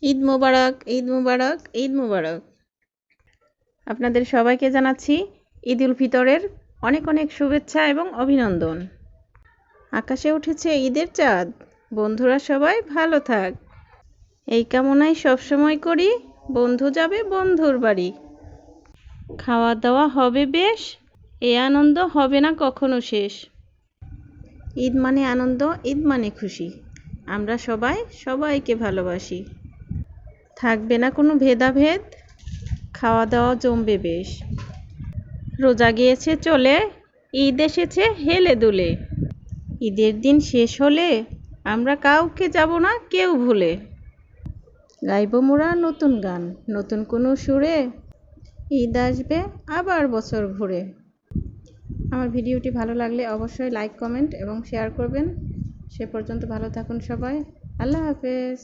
ঈদ মোবারক, ঈদ মোবারক, ঈদ মোবারক। আপনাদের সবাইকে জানাচ্ছি ঈদ উল ফিতরের অনেক অনেক শুভেচ্ছা এবং অভিনন্দন। আকাশে উঠেছে ঈদের চাঁদ, বন্ধুরা সবাই ভালো থাক, এই কামনাই সবসময় করি। বন্ধু যাবে বন্ধুর বাড়ি, খাওয়া দাওয়া হবে বেশ, এ আনন্দ হবে না কখনো শেষ। ঈদ মানে আনন্দ, ঈদ মানে খুশি, আমরা সবাই সবাইকে ভালোবাসি। থাকবে না কোনো ভেদাভেদ, খাওয়া দাওয়া জমবে বেশ। রোজা গিয়েছে চলে, ঈদ এসেছে হেলে দুলে। ঈদের দিন শেষ হলে আমরা কাউকে যাব না কেউ ভুলে। গাইব মোরা নতুন গান, নতুন কোনো সুরে, ঈদ আসবে আবার বছর ঘুরে। আমার ভিডিওটি ভালো লাগলে অবশ্যই লাইক, কমেন্ট এবং শেয়ার করবেন। সে পর্যন্ত ভালো থাকুন সবাই। আল্লাহ হাফেজ।